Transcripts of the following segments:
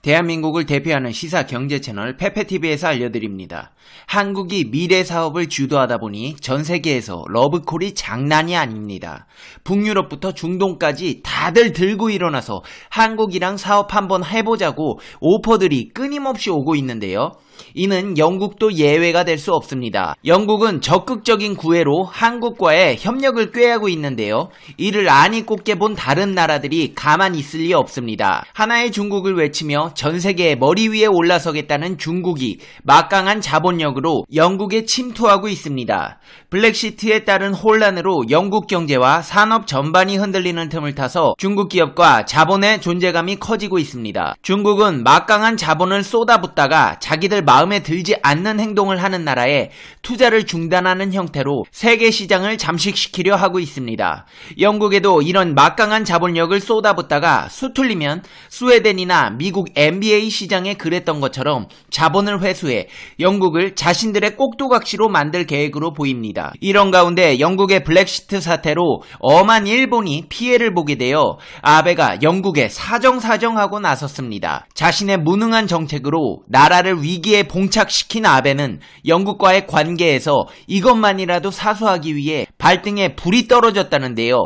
대한민국을 대표하는 시사 경제 채널 페페TV에서 알려드립니다. 한국이 미래 사업을 주도하다 보니 전 세계에서 러브콜이 장난이 아닙니다. 북유럽부터 중동까지 다들 들고 일어나서 한국이랑 사업 한번 해보자고 오퍼들이 끊임없이 오고 있는데요. 이는 영국도 예외가 될 수 없습니다. 영국은 적극적인 구애로 한국과의 협력을 꾀하고 있는데요. 이를 안이 꼽게 본 다른 나라들이 가만히 있을 리 없습니다. 하나의 중국을 외치며 전 세계의 머리 위에 올라서겠다는 중국이 막강한 자본력으로 영국에 침투하고 있습니다. 블랙시트에 따른 혼란으로 영국 경제와 산업 전반이 흔들리는 틈을 타서 중국 기업과 자본의 존재감이 커지고 있습니다. 중국은 막강한 자본을 쏟아붓다가 자기들 마음에 들지 않는 행동을 하는 나라에 투자를 중단하는 형태로 세계 시장을 잠식시키려 하고 있습니다. 영국에도 이런 막강한 자본력을 쏟아붓다가 수틀리면 스웨덴이나 미국 NBA 시장에 그랬던 것처럼 자본을 회수해 영국을 자신들의 꼭두각시로 만들 계획으로 보입니다. 이런 가운데 영국의 블랙시트 사태로 엄한 일본이 피해를 보게 되어 아베가 영국에 사정하고 나섰습니다. 자신의 무능한 정책으로 나라를 위기에 봉착시킨 아베는 영국과의 관계에서 이것만이라도 사수하기 위해 발등에 불이 떨어졌다는데요.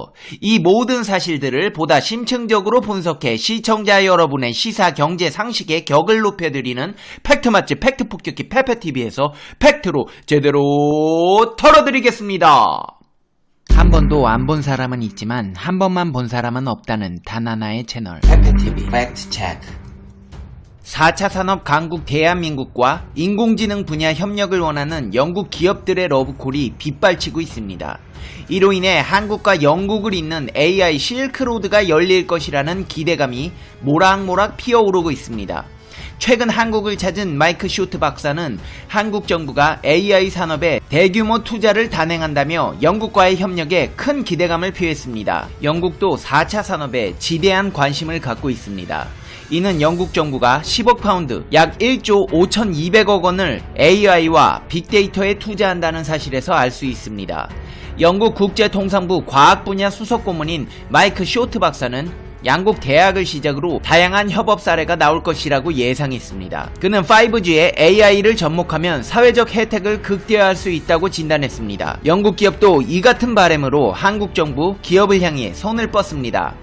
이 모든 사실들을 보다 심층적으로 분석해 시청자 여러분의 시사 경제 상식의 격을 높여드리는 팩트 맛집 팩트 폭격기 페페TV에서 팩트로 제대로 털어드리겠습니다. 한 번도 안 본 사람은 있지만 한 번만 본 사람은 없다는 단 하나의 채널 페페TV 팩트 체크. 4차 산업 강국 대한민국과 인공지능 분야 협력을 원하는 영국 기업들의 러브콜이 빗발치고 있습니다. 이로 인해 한국과 영국을 잇는 AI 실크로드가 열릴 것이라는 기대감이 모락모락 피어오르고 있습니다. 최근 한국을 찾은 마이크 쇼트 박사는 한국 정부가 AI 산업에 대규모 투자를 단행한다며 영국과의 협력에 큰 기대감을 표했습니다. 영국도 4차 산업에 지대한 관심을 갖고 있습니다. 이는 영국 정부가 10억 파운드, 약 1조 5,200억 원을 AI와 빅데이터에 투자한다는 사실에서 알 수 있습니다. 영국 국제통상부 과학분야 수석고문인 마이크 쇼트 박사는 양국 대학을 시작으로 다양한 협업 사례가 나올 것이라고 예상했습니다. 그는 5G에 AI를 접목하면 사회적 혜택을 극대화할 수 있다고 진단했습니다. 영국 기업도 이 같은 바람으로 한국 정부 기업을 향해 손을 뻗습니다.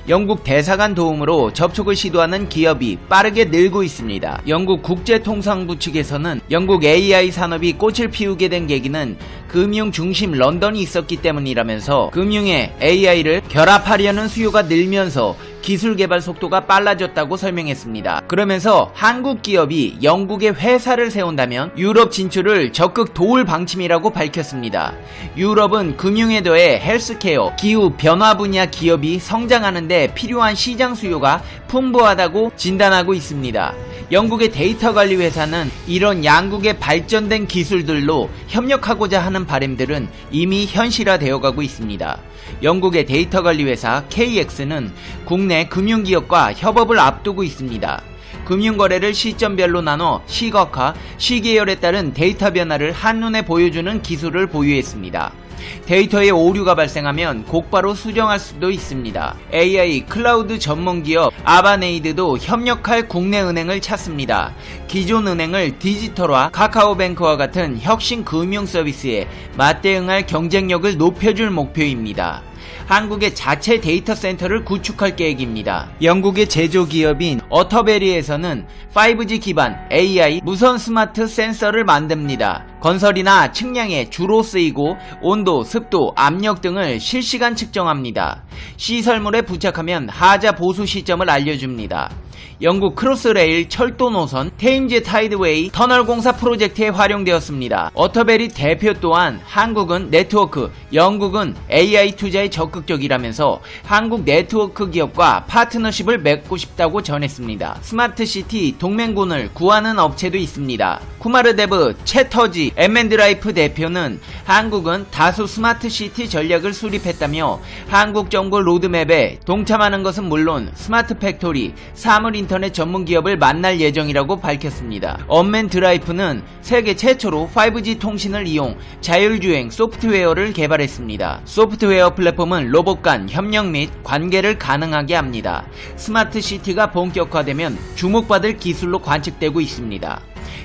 영국 대사관 도움으로 접촉을 시도하는 기업이 빠르게 늘고 있습니다. 영국 국제통상부 측에서는 영국 AI 산업이 꽃을 피우게 된 계기는 금융 중심 런던이 있었기 때문이라면서 금융에 AI를 결합하려는 수요가 늘면서 기술 개발 속도가 빨라졌다고 설명했습니다. 그러면서 한국 기업이 영국에 회사를 세운다면 유럽 진출을 적극 도울 방침이라고 밝혔습니다. 유럽은 금융에 더해 헬스케어, 기후 변화 분야 기업이 성장하는데 필요한 시장 수요가 풍부하다고 진단하고 있습니다. 영국의 데이터 관리 회사는 이런 양국의 발전된 기술들로 협력하고자 하는 바람들은 이미 현실화되어 가고 있습니다. 영국의 데이터 관리 회사 KX는 국내 금융기업과 협업을 앞두고 있습니다. 금융거래를 시점별로 나눠 시각화, 시계열에 따른 데이터 변화를 한눈에 보여주는 기술을 보유했습니다. 데이터에 오류가 발생하면 곧바로 수정할 수도 있습니다. AI 클라우드 전문기업 아바네이드도 협력할 국내 은행을 찾습니다. 기존 은행을 디지털화, 카카오뱅크와 같은 혁신 금융 서비스에 맞대응할 경쟁력을 높여줄 목표입니다. 한국의 자체 데이터 센터를 구축할 계획입니다. 영국의 제조기업인 어터베리에서는 5G 기반 AI 무선 스마트 센서를 만듭니다. 건설이나 측량에 주로 쓰이고 온도, 습도, 압력 등을 실시간 측정합니다. 시설물에 부착하면 하자 보수 시점을 알려줍니다. 영국 크로스레일 철도 노선 테임즈 타이드웨이 터널 공사 프로젝트에 활용되었습니다. 어터베리 대표 또한 한국은 네트워크, 영국은 AI 투자에 적극적이라면서 한국 네트워크 기업과 파트너십을 맺고 싶다고 전했습니다. 스마트시티 동맹군을 구하는 업체도 있습니다. 쿠마르데브 채터지 M&라이프 대표는 한국은 다수 스마트시티 전략을 수립했다며 한국 정부 로드맵에 동참하는 것은 물론 스마트 팩토리, 사물 인터넷 전문 기업을 만날 예정이라고 밝혔습니다. 언맨드라이프는 세계 최초로 5G 통신을 이용 자율주행 소프트웨어를 개발했습니다. 소프트웨어 플랫폼 제품은 로봇 간 협력 및 관계를 가능하게 합니다. 스마트 시티가 본격화되면 주목받을 기술로 관측되고 있습니다.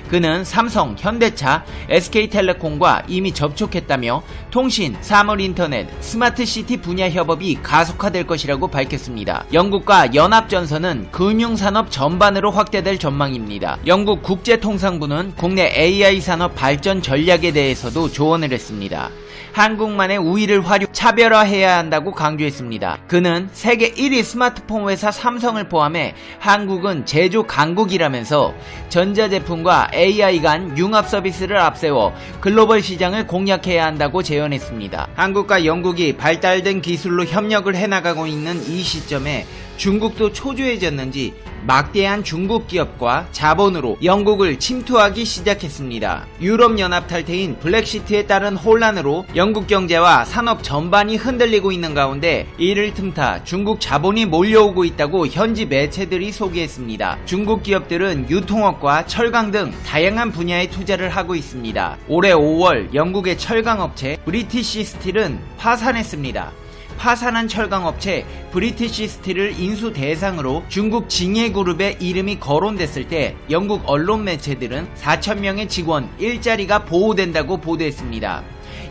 그는 삼성, 현대차, SK텔레콤과 이미 접촉했다며 통신, 사물인터넷, 스마트시티 분야 협업이 가속화될 것이라고 밝혔습니다. 영국과 연합전선은 금융산업 전반으로 확대될 전망입니다. 영국 국제통상부는 국내 AI 산업 발전 전략에 대해서도 조언을 했습니다. 한국만의 우위를 차별화해야 한다고 강조했습니다. 그는 세계 1위 스마트폰 회사 삼성을 포함해 한국은 제조 강국이라면서 전자제품과 AI 간 융합 서비스를 앞세워 글로벌 시장을 공략해야 한다고 제언했습니다. 한국과 영국이 발달된 기술로 협력을 해나가고 있는 이 시점에 중국도 초조해졌는지 막대한 중국 기업과 자본으로 영국을 침투하기 시작했습니다. 유럽연합 탈퇴인 브렉시트에 따른 혼란으로 영국 경제와 산업 전반이 흔들리고 있는 가운데 이를 틈타 중국 자본이 몰려오고 있다고 현지 매체들이 소개했습니다. 중국 기업들은 유통업과 철강 등 다양한 분야에 투자를 하고 있습니다. 올해 5월 영국의 철강업체 브리티시 스틸은 파산했습니다. 파산한 철강업체 브리티시 스틸을 인수 대상으로 중국 징해그룹의 이름이 거론됐을 때 영국 언론 매체들은 4,000명의 직원 일자리가 보호된다고 보도했습니다.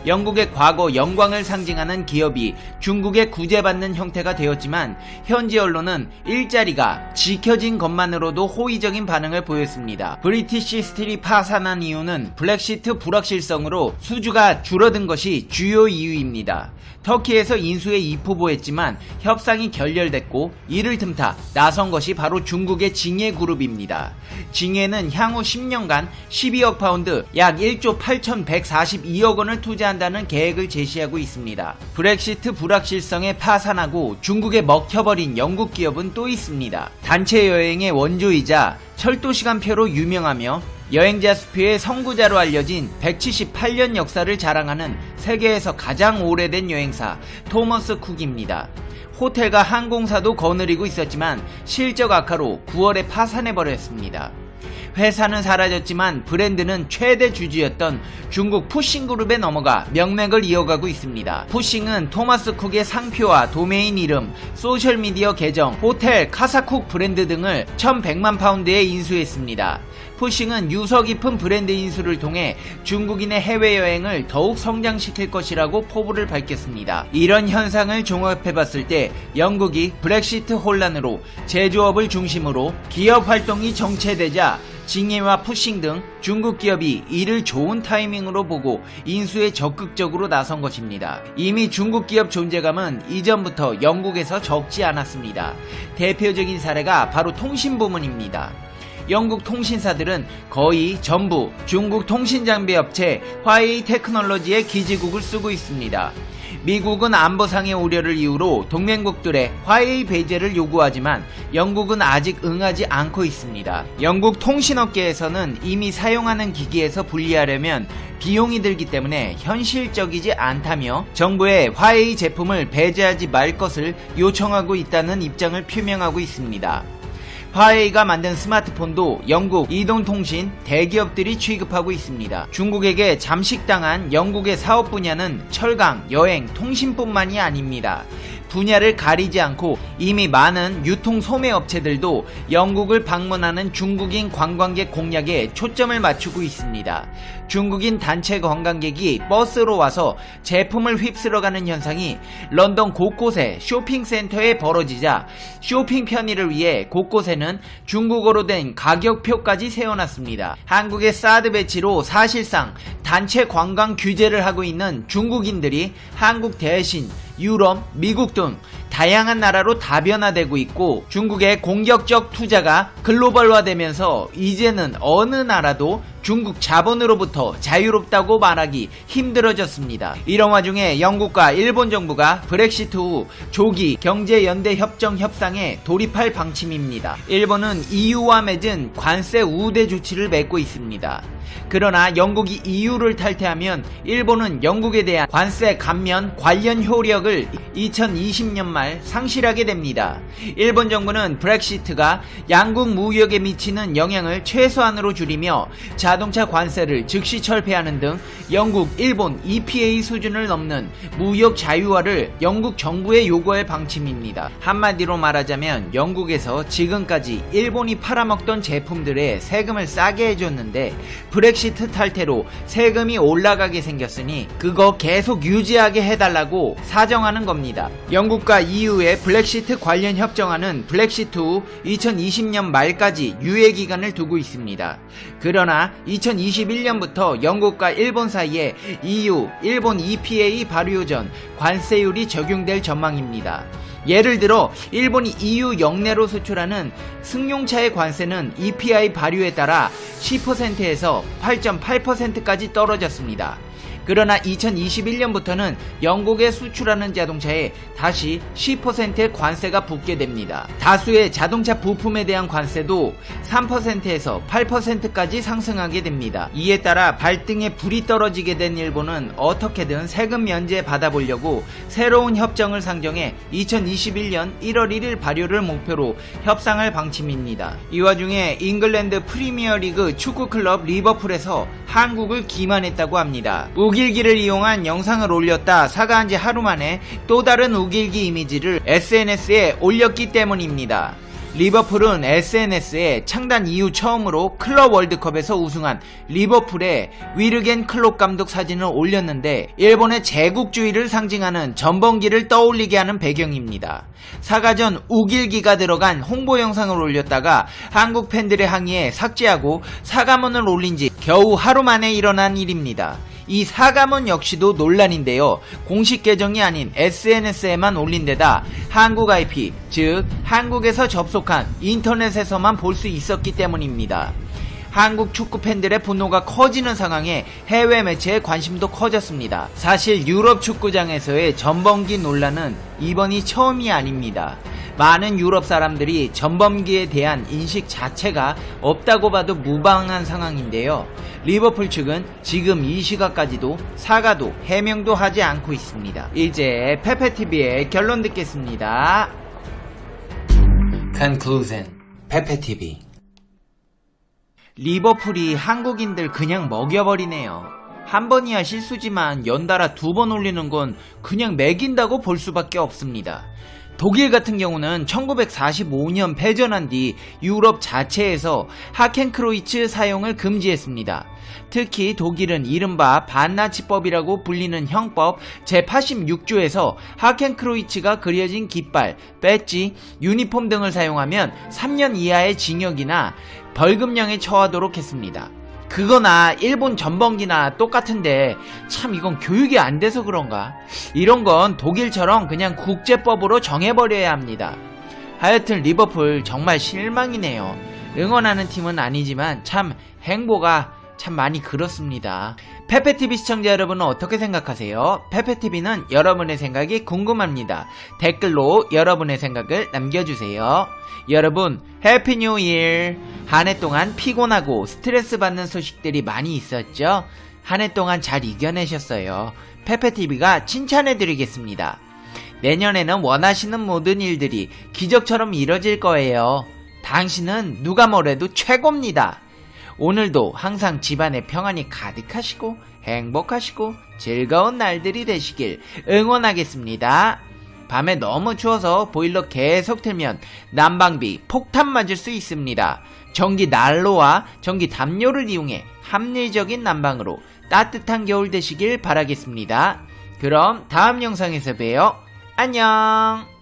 영국의 과거 영광을 상징하는 기업이 중국에 구제받는 형태가 되었지만 현지 언론은 일자리가 지켜진 것만으로도 호의적인 반응을 보였습니다. 브리티시 스틸이 파산한 이유는 브렉시트 불확실성으로 수주가 줄어든 것이 주요 이유입니다. 터키에서 인수에 입후보했지만 협상이 결렬됐고 이를 틈타 나선 것이 바로 중국의 징해그룹입니다. 징해는 향후 10년간 12억 파운드 약 1조 8,142억 원을 투자한다는 계획을 제시하고 있습니다. 브렉시트 불확실성에 파산하고 중국에 먹혀버린 영국 기업은 또 있습니다. 단체 여행의 원조이자 철도 시간표로 유명하며 여행자 수표의 선구자로 알려진 178년 역사를 자랑하는 세계에서 가장 오래된 여행사 토머스 쿡입니다. 호텔과 항공사도 거느리고 있었지만 실적 악화로 9월에 파산해버렸습니다. 회사는 사라졌지만 브랜드는 최대 주주였던 중국 푸싱그룹에 넘어가 명맥을 이어가고 있습니다. 푸싱은 토마스 쿡의 상표와 도메인 이름, 소셜미디어 계정, 호텔, 카사쿡 브랜드 등을 1,100만 파운드에 인수했습니다. 푸싱은 유서 깊은 브랜드 인수를 통해 중국인의 해외여행을 더욱 성장시킬 것이라고 포부를 밝혔습니다. 이런 현상을 종합해봤을 때 영국이 브렉시트 혼란으로 제조업을 중심으로 기업 활동이 정체되자 징해와 푸싱 등 중국 기업이 이를 좋은 타이밍으로 보고 인수에 적극적으로 나선 것입니다. 이미 중국 기업 존재감은 이전부터 영국에서 적지 않았습니다. 대표적인 사례가 바로 통신 부문입니다. 영국 통신사들은 거의 전부 중국 통신장비 업체 화웨이 테크놀로지의 기지국을 쓰고 있습니다. 미국은 안보상의 우려를 이유로 동맹국들의 화웨이 배제를 요구하지만 영국은 아직 응하지 않고 있습니다. 영국 통신업계에서는 이미 사용하는 기기에서 분리하려면 비용이 들기 때문에 현실적이지 않다며 정부에 화웨이 제품을 배제하지 말 것을 요청하고 있다는 입장을 표명하고 있습니다. 화웨이가 만든 스마트폰도 영국 이동통신 대기업들이 취급하고 있습니다. 중국에게 잠식당한 영국의 사업 분야는 철강, 여행, 통신뿐만이 아닙니다. 분야를 가리지 않고 이미 많은 유통 소매 업체들도 영국을 방문하는 중국인 관광객 공략에 초점을 맞추고 있습니다. 중국인 단체 관광객이 버스로 와서 제품을 휩쓸어가는 현상이 런던 곳곳에 쇼핑센터에 벌어지자 쇼핑 편의를 위해 곳곳에는 중국어로 된 가격표까지 세워놨습니다. 한국의 사드 배치로 사실상 단체 관광 규제를 하고 있는 중국인들이 한국 대신 유럽, 미국 등 다양한 나라로 다변화되고 있고 중국의 공격적 투자가 글로벌화되면서 이제는 어느 나라도 중국 자본으로부터 자유롭다고 말하기 힘들어졌습니다. 이런 와중에 영국과 일본 정부가 브렉시트 후 조기 경제연대협정 협상에 돌입할 방침입니다. 일본은 EU와 맺은 관세 우대 조치를 맺고 있습니다. 그러나 영국이 EU를 탈퇴하면 일본은 영국에 대한 관세 감면 관련 효력을 2020년 말 영향을 상실하게 됩니다. 일본 정부는 브렉시트가 양국 무역에 미치는 영향을 최소한으로 줄이며 자동차 관세를 즉시 철폐하는 등 영국, 일본 EPA 수준을 넘는 무역 자유화를 영국 정부에 요구할 방침입니다. 한마디로 말하자면 영국에서 지금까지 일본이 팔아먹던 제품들에 세금을 싸게 해줬는데 브렉시트 탈퇴로 세금이 올라가게 생겼으니 그거 계속 유지하게 해달라고 사정하는 겁니다. 영국과 EU의 브렉시트 관련 협정안은 브렉시트 후 2020년 말까지 유예기간을 두고 있습니다. 그러나 2021년부터 영국과 일본 사이에 EU, 일본 EPA 발효 전 관세율이 적용될 전망입니다. 예를 들어 일본이 EU 영내로 수출하는 승용차의 관세는 EPI 발효에 따라 10%에서 8.8%까지 떨어졌습니다. 그러나 2021년부터는 영국에 수출하는 자동차에 다시 10%의 관세가 붙게 됩니다. 다수의 자동차 부품에 대한 관세도 3%에서 8%까지 상승하게 됩니다. 이에 따라 발등에 불이 떨어지게 된 일본은 어떻게든 세금 면제 받아보려고 새로운 협정을 상정해 2021년 1월 1일 발효를 목표로 협상할 방침입니다. 이 와중에 잉글랜드 프리미어리그 축구클럽 리버풀에서 한국을 기만했다고 합니다. 우길기를 이용한 영상을 올렸다 사과한 지 하루 만에 또 다른 우길기 이미지를 SNS에 올렸기 때문입니다. 리버풀은 SNS에 창단 이후 처음으로 클럽 월드컵에서 우승한 리버풀의 위르겐 클롭 감독 사진을 올렸는데 일본의 제국주의를 상징하는 전범기를 떠올리게 하는 배경입니다. 사과 전 우길기가 들어간 홍보 영상을 올렸다가 한국 팬들의 항의에 삭제하고 사과문을 올린 지 겨우 하루 만에 일어난 일입니다. 이 사과문 역시도 논란인데요. 공식 계정이 아닌 SNS에만 올린 데다 한국 IP, 즉 한국에서 접속한 인터넷에서만 볼 수 있었기 때문입니다. 한국 축구 팬들의 분노가 커지는 상황에 해외 매체의 관심도 커졌습니다. 사실 유럽 축구장에서의 전범기 논란은 이번이 처음이 아닙니다. 많은 유럽 사람들이 전범기에 대한 인식 자체가 없다고 봐도 무방한 상황인데요. 리버풀 측은 지금 이 시각까지도 사과도 해명도 하지 않고 있습니다. 이제 페페TV의 결론 듣겠습니다. Conclusion. 페페TV. 리버풀이 한국인들 그냥 먹여버리네요. 한 번이야 실수지만 연달아 2번 올리는 건 그냥 매긴다고 볼 수밖에 없습니다. 독일 같은 경우는 1945년 패전한 뒤 유럽 자체에서 하켄크로이츠 사용을 금지했습니다. 특히 독일은 이른바 반나치법이라고 불리는 형법 제86조에서 하켄크로이츠가 그려진 깃발, 배지, 유니폼 등을 사용하면 3년 이하의 징역이나 벌금형에 처하도록 했습니다. 그거나 일본 전범기나 똑같은데 참 이건 교육이 안 돼서 그런가? 이런 건 독일처럼 그냥 국제법으로 정해버려야 합니다. 하여튼 리버풀 정말 실망이네요. 응원하는 팀은 아니지만 참 행보가 참 많이 그렇습니다. 페페TV 시청자 여러분은 어떻게 생각하세요? 페페TV는 여러분의 생각이 궁금합니다. 댓글로 여러분의 생각을 남겨주세요. 여러분 해피 뉴 이어! 한 해 동안 피곤하고 스트레스 받는 소식들이 많이 있었죠? 한 해 동안 잘 이겨내셨어요. 페페TV가 칭찬해드리겠습니다. 내년에는 원하시는 모든 일들이 기적처럼 이뤄질 거예요. 당신은 누가 뭐래도 최고입니다. 오늘도 항상 집안에 평안이 가득하시고 행복하시고 즐거운 날들이 되시길 응원하겠습니다. 밤에 너무 추워서 보일러 계속 틀면 난방비 폭탄 맞을 수 있습니다. 전기 난로와 전기 담요를 이용해 합리적인 난방으로 따뜻한 겨울 되시길 바라겠습니다. 그럼 다음 영상에서 봬요. 안녕.